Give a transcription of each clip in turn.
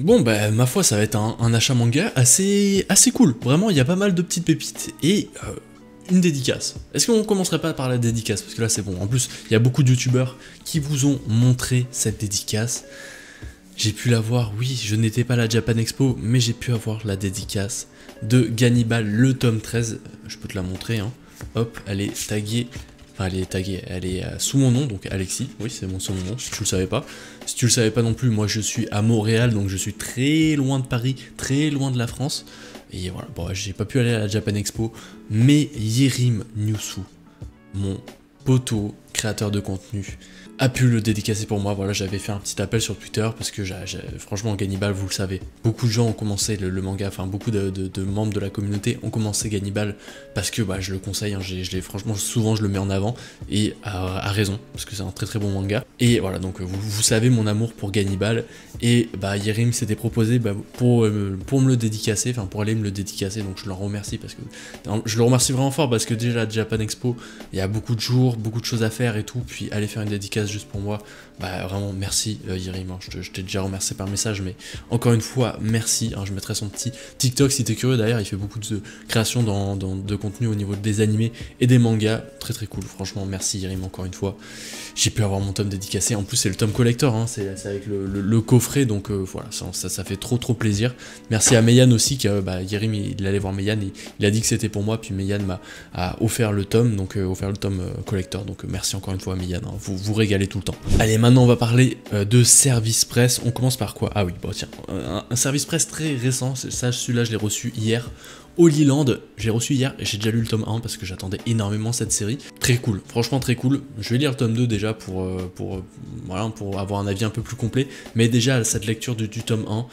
Bon bah ma foi ça va être un achat manga assez cool, vraiment il y a pas mal de petites pépites et une dédicace. Est-ce qu'on commencerait pas par la dédicace? Parce que là c'est bon, en plus il y a beaucoup de youtubeurs qui vous ont montré cette dédicace. J'ai pu la voir, oui je n'étais pas à la Japan Expo, mais j'ai pu avoir la dédicace de Gannibal le tome 13, je peux te la montrer hein. Hop, elle est taguée. Enfin, elle est taguée, elle est sous mon nom, donc Alexis, oui c'est sous mon nom, si tu le savais pas. Si tu le savais pas non plus, moi je suis à Montréal, donc je suis très loin de Paris, très loin de la France. Et voilà, bon, j'ai pas pu aller à la Japan Expo, mais Yerim Newsou, mon poteau, créateur de contenu, a pu le dédicacer pour moi. Voilà, j'avais fait un petit appel sur Twitter parce que franchement Gannibal, vous le savez, beaucoup de gens ont commencé le manga, enfin beaucoup de membres de la communauté ont commencé Gannibal parce que bah, je le conseille, hein, franchement souvent je le mets en avant et à raison parce que c'est un très bon manga. Et voilà, donc vous savez mon amour pour Gannibal et bah Yerim s'était proposé bah, pour me le dédicacer, enfin pour aller me le dédicacer, donc je le remercie parce que je le remercie vraiment fort parce que déjà la Japan Expo, il y a beaucoup de jours, beaucoup de choses à faire et tout, puis aller faire une dédicace juste pour moi, bah vraiment merci Yerim, hein, je t'ai déjà remercié par message, mais encore une fois merci, hein, je mettrai son petit TikTok si t'es curieux, d'ailleurs il fait beaucoup de créations de contenu au niveau des animés et des mangas, très cool, franchement merci Yerim encore une fois. J'ai pu avoir mon tome dédicacé, en plus c'est le tome collector, hein, c'est avec le coffret, donc voilà, ça fait trop plaisir. Merci à Meian aussi, bah, Yerim il allait voir Meian, il a dit que c'était pour moi, puis Meian m'a offert le tome, donc offert le tome collector, donc merci encore une fois à Meian, hein, vous régalez tout le temps. Allez, maintenant on va parler de service presse, on commence par quoi? Ah oui, bon tiens, un service presse très récent, celui-là je l'ai reçu hier. Holy Land, j'ai reçu hier et j'ai déjà lu le tome 1 parce que j'attendais énormément cette série. Très cool, franchement très cool. Je vais lire le tome 2 déjà pour avoir un avis un peu plus complet. Mais déjà, cette lecture du tome 1,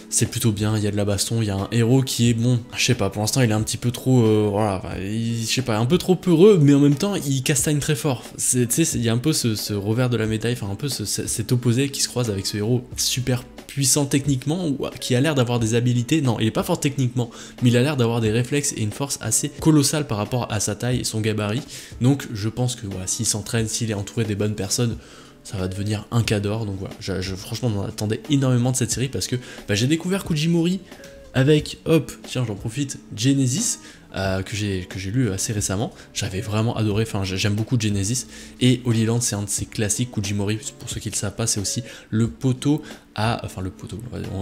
c'est plutôt bien, il y a de la baston, il y a un héros qui est bon, je sais pas, pour l'instant il est un petit peu trop, voilà, je sais pas, un peu trop peureux, mais en même temps il castagne très fort. Tu sais, il y a un peu ce revers de la médaille, enfin un peu cet opposé qui se croise avec ce héros super puissant techniquement, ou qui a l'air d'avoir des habilités, non il est pas fort techniquement, mais il a l'air d'avoir des réflexes et une force assez colossale par rapport à sa taille et son gabarit, donc je pense que voilà, s'il s'entraîne, s'il est entouré des bonnes personnes, ça va devenir un cador, donc voilà, franchement on attendait énormément de cette série parce que bah, j'ai découvert Kujimori avec, hop, tiens j'en profite, Genesis, que j'ai lu assez récemment, j'avais vraiment adoré, enfin j'aime beaucoup Genesis, et Holy Land c'est un de ses classiques. Kujimori, pour ceux qui ne le savent pas, c'est aussi le poteau à, enfin le poteau,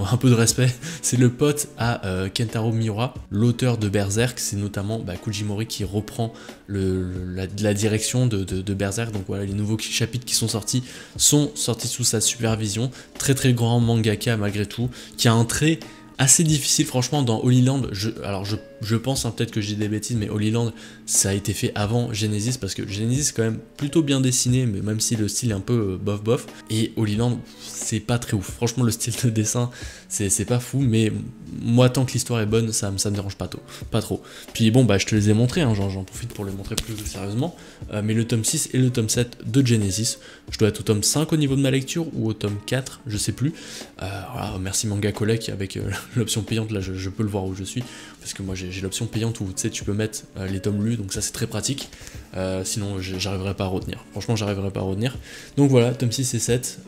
un peu de respect, c'est le pote à Kentaro Miura, l'auteur de Berserk, c'est notamment bah, Kujimori qui reprend la direction de Berserk, donc voilà, les nouveaux chapitres qui sont sortis sous sa supervision, très grand mangaka malgré tout, qui a un trait assez difficile franchement dans Holy Land. Je pense, hein, peut-être que j'ai des bêtises, mais Holy Land ça a été fait avant Genesis, parce que Genesis c'est quand même plutôt bien dessiné, mais même si le style est un peu bof, et Holy Land c'est pas très ouf, franchement le style de dessin c'est pas fou, mais moi tant que l'histoire est bonne ça me dérange pas trop. Puis bon bah je te les ai montrés, hein, j'en profite pour les montrer plus sérieusement, mais le tome 6 et le tome 7 de Genesis, je dois être au tome 5 au niveau de ma lecture, ou au tome 4, je sais plus, voilà, merci Manga Collect avec l'option payante, là je peux le voir où je suis, parce que moi j'ai l'option payante où tu sais tu peux mettre les tomes lus, donc ça c'est très pratique, sinon j'arriverai pas à retenir, franchement j'arriverai pas à retenir. Donc voilà, tome 6 et 7,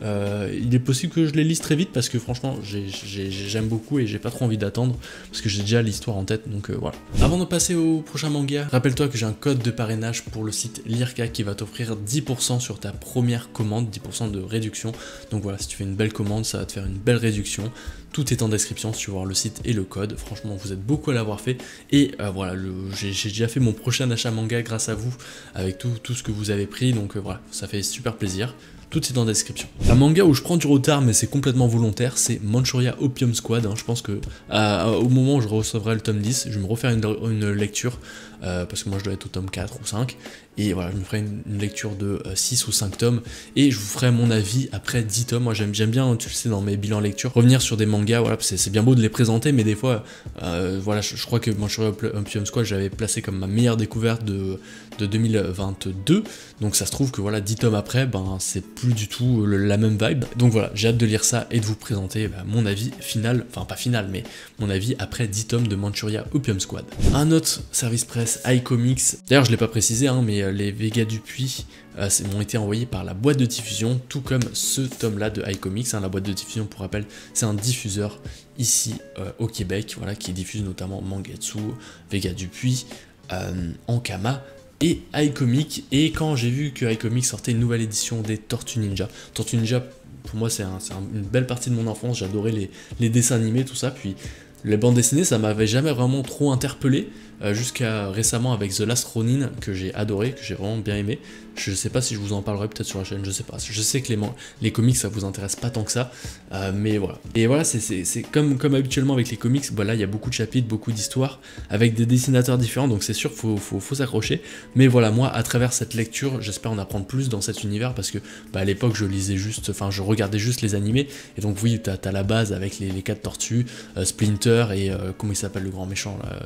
il est possible que je les lise très vite parce que franchement j'aime beaucoup et j'ai pas trop envie d'attendre parce que j'ai déjà l'histoire en tête, donc voilà. Avant de passer au prochain manga, rappelle-toi que j'ai un code de parrainage pour le site Lirka qui va t'offrir 10% sur ta première commande, 10% de réduction, donc voilà, si tu fais une belle commande ça va te faire une belle réduction. Tout est en description si tu veux voir le site et le code, franchement vous êtes beaucoup à l'avoir fait, et voilà, j'ai déjà fait mon prochain achat manga grâce à vous, avec tout ce que vous avez pris, donc voilà, ça fait super plaisir. Tout est dans la description. Un manga où je prends du retard mais c'est complètement volontaire, c'est Manchuria Opium Squad, hein. Je pense que au moment où je recevrai le tome 10, je vais me refaire une lecture, parce que moi je dois être au tome 4 ou 5, et voilà, je me ferai une lecture de 6 ou 5 tomes, et je vous ferai mon avis après 10 tomes. Moi j'aime bien, tu le sais, dans mes bilans lecture, revenir sur des mangas, voilà, c'est bien beau de les présenter, mais des fois, voilà, je crois que Manchuria Opium Squad, j'avais placé comme ma meilleure découverte de 2022, donc ça se trouve que voilà, 10 tomes après, ben c'est plus du tout la même vibe, donc voilà, j'ai hâte de lire ça et de vous présenter mon avis final, enfin pas final, mais mon avis après 10 tomes de Manchuria Opium Squad. Un autre service presse, iComics, d'ailleurs je l'ai pas précisé, hein, mais les Vega Dupuis m'ont été envoyés par la boîte de diffusion, tout comme ce tome-là de iComics. Hein. La boîte de diffusion, pour rappel, c'est un diffuseur ici au Québec, voilà, qui diffuse notamment Mangetsu, Vega Dupuis, Ankama et iComics. Et quand j'ai vu que iComics sortait une nouvelle édition des Tortues Ninja, pour moi c'est une belle partie de mon enfance, j'adorais les dessins animés, tout ça, puis les bandes dessinées ça m'avait jamais vraiment trop interpellé, jusqu'à récemment avec The Last Ronin que j'ai adoré, que j'ai vraiment bien aimé. Je sais pas si je vous en parlerai peut-être sur la chaîne, je sais pas. Je sais que les comics ça vous intéresse pas tant que ça, mais voilà. Et voilà, c'est comme habituellement avec les comics, voilà, il y a beaucoup de chapitres, beaucoup d'histoires, avec des dessinateurs différents, donc c'est sûr qu'il faut s'accrocher. Mais voilà, moi à travers cette lecture, j'espère en apprendre plus dans cet univers, parce que à l'époque je lisais juste, enfin je regardais juste les animés, et donc oui, t'as la base avec les 4 tortues, Splinter et comment il s'appelle le grand méchant là,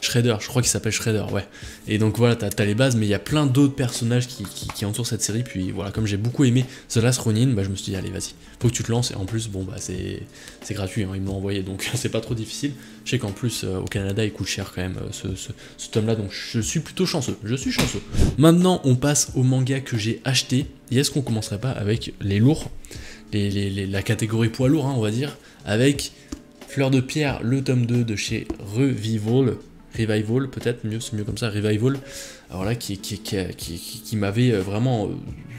Shredder, je crois qu'il s'appelle Shredder, ouais. Et donc voilà, t'as les bases, mais il y a plein d'autres personnages qui entourent cette série. Puis voilà, comme j'ai beaucoup aimé The Last Ronin, je me suis dit allez vas-y, faut que tu te lances. Et en plus bon c'est gratuit, hein, ils me l'ont envoyé, donc c'est pas trop difficile. Je sais qu'en plus au Canada il coûte cher quand même ce tome là, donc je suis plutôt chanceux, Maintenant on passe au manga que j'ai acheté, et est-ce qu'on commencerait pas avec les lourds, la catégorie poids lourd, hein, on va dire, avec Fleur de Pierre, le tome 2 de chez Revival peut-être, c'est mieux comme ça, Revival, alors là, qui m'avait vraiment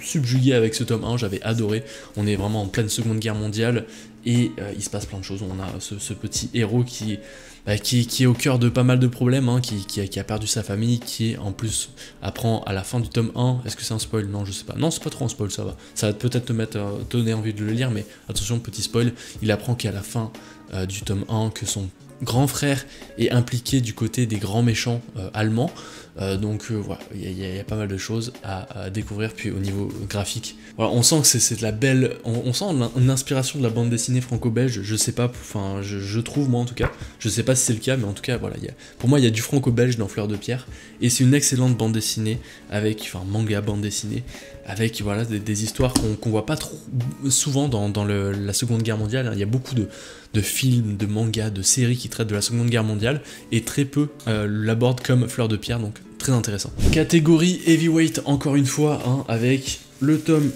subjugué avec ce tome 1, j'avais adoré. On est vraiment en pleine Seconde Guerre mondiale, et il se passe plein de choses. On a ce petit héros qui est au cœur de pas mal de problèmes, hein, qui a perdu sa famille, qui en plus apprend à la fin du tome 1, est-ce que c'est un spoil? Non, je sais pas. Non, c'est pas trop un spoil, ça va. Ça va peut-être te donner envie de le lire, mais attention, petit spoil, il apprend qu'à la fin du tome 1, que son grand frère est impliqué du côté des grands méchants allemands. Donc voilà, il y a pas mal de choses à découvrir. Puis au niveau graphique, voilà, on sent que c'est de la belle, on sent une inspiration de la bande dessinée franco-belge, je sais pas, enfin je trouve, moi en tout cas, je sais pas si c'est le cas, mais en tout cas voilà, pour moi il y a du franco-belge dans Fleur de Pierre, et c'est une excellente bande dessinée, manga bande dessinée, avec voilà des histoires qu'on voit pas trop souvent dans la Seconde Guerre mondiale, hein. Il y a beaucoup de films, de mangas, de séries qui traitent de la Seconde Guerre mondiale, et très peu l'abordent comme Fleur de Pierre, donc très intéressant. Catégorie heavyweight encore une fois, hein, avec le tome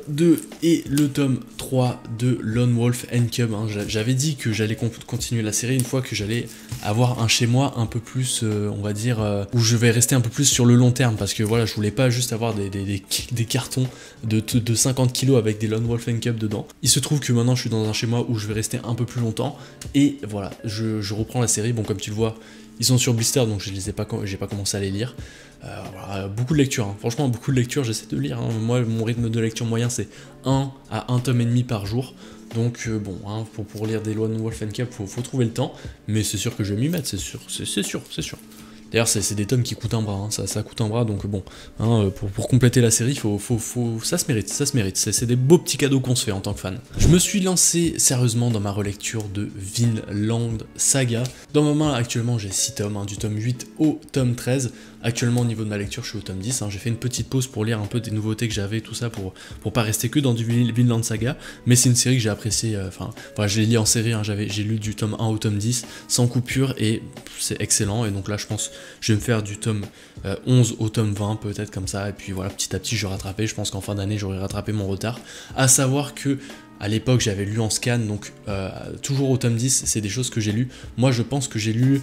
2 et le tome 3 de Lone Wolf and Cub, hein. J'avais dit que j'allais continuer la série une fois que j'allais avoir un chez moi un peu plus, on va dire, où je vais rester un peu plus sur le long terme, parce que voilà, je voulais pas juste avoir des cartons de 50 kilos avec des Lone Wolf and Cub dedans. Il se trouve que maintenant je suis dans un chez moi où je vais rester un peu plus longtemps, et voilà, je reprends la série. Bon, comme tu le vois, ils sont sur blister, donc j'ai pas commencé à les lire. Voilà, beaucoup de lecture, hein. Franchement beaucoup de lecture, j'essaie de lire, hein. Moi mon rythme de lecture moyen c'est 1 à 1 tome et demi par jour, donc bon, hein, pour lire des Lone Wolf and Cub faut trouver le temps, mais c'est sûr que je vais m'y mettre, c'est sûr. D'ailleurs c'est des tomes qui coûtent un bras, hein. Ça coûte un bras, donc bon, hein, pour compléter la série, ça se mérite, c'est des beaux petits cadeaux qu'on se fait en tant que fan. Je me suis lancé sérieusement dans ma relecture de Vinland Saga. Dans ma main actuellement j'ai 6 tomes, hein, du tome 8 au tome 13. Actuellement au niveau de ma lecture je suis au tome 10, hein. J'ai fait une petite pause pour lire un peu des nouveautés que j'avais, tout ça, pour pas rester que dans du Vinland Saga, mais c'est une série que j'ai appréciée, voilà, je l'ai lu en série, hein. J'ai lu du tome 1 au tome 10 sans coupure, et c'est excellent, et donc là je pense je vais me faire du tome 11 au tome 20 peut-être, comme ça, et puis voilà, petit à petit je vais rattraper. Je pense qu'en fin d'année j'aurai rattrapé mon retard, à savoir que à l'époque j'avais lu en scan, donc toujours au tome 10, c'est des choses que j'ai lues. Moi je pense que j'ai lu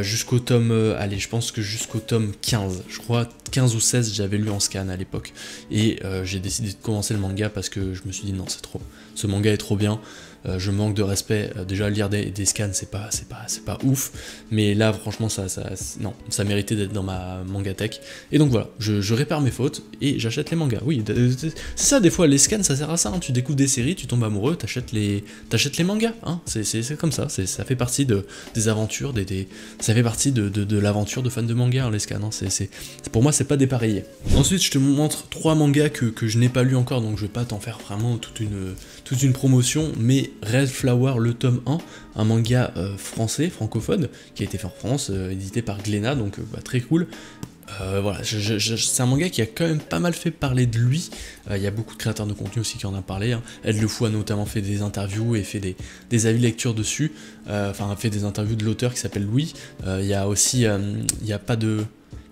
jusqu'au tome, je pense que jusqu'au tome 15, je crois 15 ou 16 j'avais lu en scan à l'époque. Et j'ai décidé de commencer le manga parce que je me suis dit non, c'est trop, ce manga est trop bien. Je manque de respect, déjà lire des scans c'est pas ouf, mais là franchement ça méritait d'être dans ma mangatech, et donc voilà, je répare mes fautes et j'achète les mangas. Oui, c'est ça, des fois les scans ça sert à ça, hein. Tu découvres des séries, tu tombes amoureux, t'achètes les mangas, hein. C'est comme ça, ça fait partie des aventures, ça fait partie de l'aventure de fans de manga, hein, les scans, hein. Pour moi c'est pas dépareillé. Ensuite je te montre 3 mangas que je n'ai pas lu encore, donc je vais pas t'en faire vraiment toute une promotion, mais Red Flower, le tome 1, un manga français, francophone, qui a été fait en France, édité par Glénat, donc très cool. Voilà, c'est un manga qui a quand même pas mal fait parler de lui. Il y a beaucoup de créateurs de contenu aussi qui en ont parlé, hein. Ed Le Fou a notamment fait des interviews et fait des avis lecture dessus, fait des interviews de l'auteur qui s'appelle Louis. Il y a aussi, il y a pas de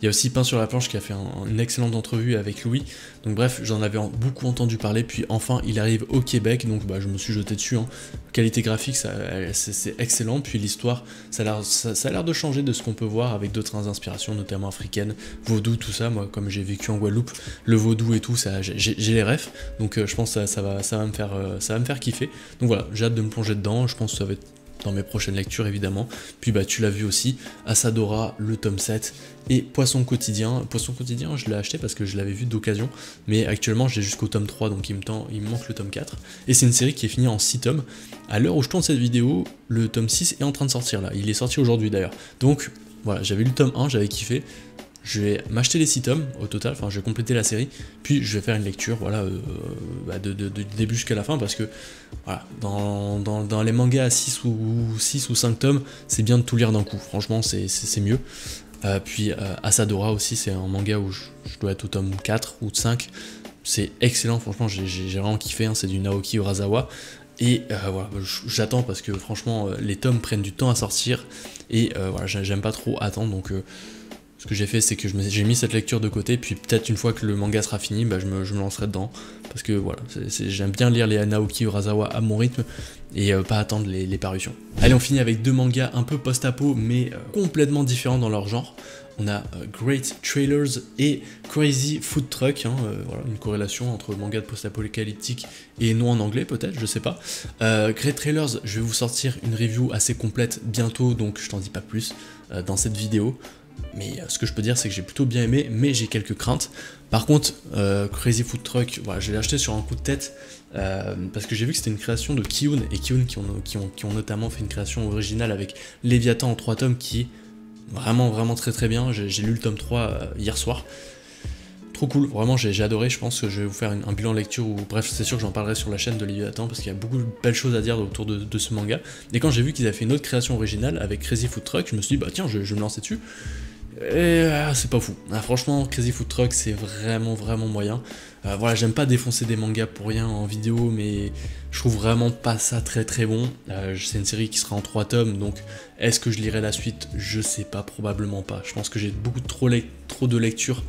Il y a aussi Pain sur la planche qui a fait une excellente entrevue avec Louis. Donc bref, j'en avais beaucoup entendu parler, puis enfin il arrive au Québec, donc bah, je me suis jeté dessus. Hein. Qualité graphique, c'est excellent, puis l'histoire, ça a l'air de changer de ce qu'on peut voir avec d'autres inspirations, notamment africaines, vaudou, tout ça. Moi, comme j'ai vécu en Guadeloupe, le vaudou et tout, j'ai les refs, donc je pense que ça va me faire kiffer. Donc voilà, j'ai hâte de me plonger dedans, je pense que ça va être dans mes prochaines lectures évidemment. Puis bah tu l'as vu aussi, Asadora, le tome 7 et Poisson quotidien. Poisson quotidien, je l'ai acheté parce que je l'avais vu d'occasion, mais actuellement j'ai jusqu'au tome 3, donc il me manque le tome 4. Et c'est une série qui est finie en 6 tomes. À l'heure où je tourne cette vidéo, le tome 6 est en train de sortir là, il est sorti aujourd'hui d'ailleurs. Donc voilà, j'avais lu le tome 1, j'avais kiffé. Je vais m'acheter les 6 tomes au total, enfin je vais compléter la série, puis je vais faire une lecture voilà, de début jusqu'à la fin, parce que voilà, dans les mangas à 6 ou 5 tomes, c'est bien de tout lire d'un coup, franchement c'est mieux. Puis Asadora aussi, c'est un manga où je dois être au tome 4 ou 5, c'est excellent, franchement j'ai vraiment kiffé, hein, c'est du Naoki Urasawa. Et voilà, j'attends parce que franchement les tomes prennent du temps à sortir, et voilà, j'aime pas trop attendre, donc ce que j'ai fait, c'est que j'ai mis cette lecture de côté, puis peut-être une fois que le manga sera fini, bah, je me lancerai dedans, parce que voilà, j'aime bien lire les Naoki Urasawa à mon rythme, et pas attendre les parutions. Allez, on finit avec deux mangas un peu post-apo, mais complètement différents dans leur genre. On a Great Trailers et Crazy Food Truck, hein, voilà, une corrélation entre manga de post-apocalyptique et non en anglais peut-être, je sais pas. Great Trailers, je vais vous sortir une review assez complète bientôt, donc je t'en dis pas plus dans cette vidéo. Mais ce que je peux dire, c'est que j'ai plutôt bien aimé, mais j'ai quelques craintes. Par contre, Crazy Food Truck, voilà, je l'ai acheté sur un coup de tête, parce que j'ai vu que c'était une création de Kiun, et Kiun qui ont notamment fait une création originale avec Léviathan en 3 tomes, qui est vraiment très bien. J'ai lu le tome 3 hier soir. Trop cool, vraiment j'ai adoré. Je pense que je vais vous faire un bilan lecture, ou bref, c'est sûr que j'en parlerai sur la chaîne de Léviathan, parce qu'il y a beaucoup de belles choses à dire autour de ce manga. Et quand j'ai vu qu'ils avaient fait une autre création originale avec Crazy Food Truck, je me suis dit bah tiens, je vais me lancer dessus. Et c'est pas fou. Franchement, Crazy Food Truck, c'est vraiment moyen. Voilà, j'aime pas défoncer des mangas pour rien en vidéo, mais je trouve vraiment pas ça très bon. C'est une série qui sera en 3 tomes, donc est-ce que je lirai la suite? Je sais pas, probablement pas. Je pense que j'ai beaucoup trop de lecture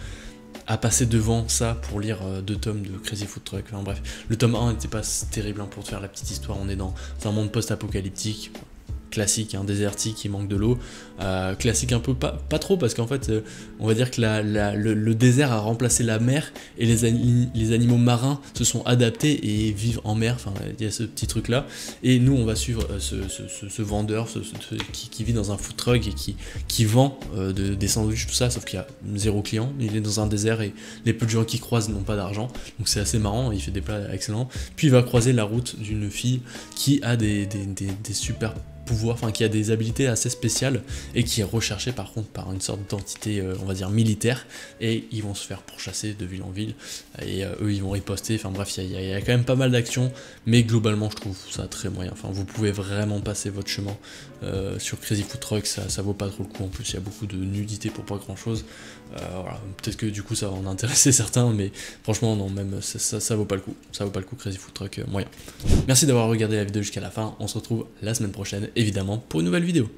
à passer devant ça pour lire 2 tomes de Crazy Food Truck. Enfin bref, le tome 1 n'était pas terrible, hein, pour te faire la petite histoire. On est dans un monde post-apocalyptique. Classique, hein, désertique, il manque de l'eau, classique un peu, pas trop, parce qu'en fait on va dire que le désert a remplacé la mer, et les animaux marins se sont adaptés et vivent en mer. Enfin il y a ce petit truc là, et nous on va suivre ce vendeur qui vit dans un food truck et qui vend des sandwichs, tout ça, sauf qu'il y a 0 client, il est dans un désert et les peu de gens qui croisent n'ont pas d'argent, donc c'est assez marrant, il fait des plats excellents. Puis il va croiser la route d'une fille qui a des super pouvoir, enfin qui a des habilités assez spéciales, et qui est recherché par contre par une sorte d'entité on va dire militaire, et ils vont se faire pourchasser de ville en ville, et eux ils vont riposter. Enfin bref, il y a quand même pas mal d'actions, mais globalement je trouve ça très moyen. Enfin vous pouvez vraiment passer votre chemin sur Crazy Food Truck, ça vaut pas trop le coup. En plus il y a beaucoup de nudité pour pas grand chose. Voilà, peut-être que du coup ça va en intéresser certains, mais franchement non, même ça vaut pas le coup. Ça vaut pas le coup, Crazy Food Truck moyen. Merci d'avoir regardé la vidéo jusqu'à la fin, on se retrouve la semaine prochaine évidemment pour une nouvelle vidéo.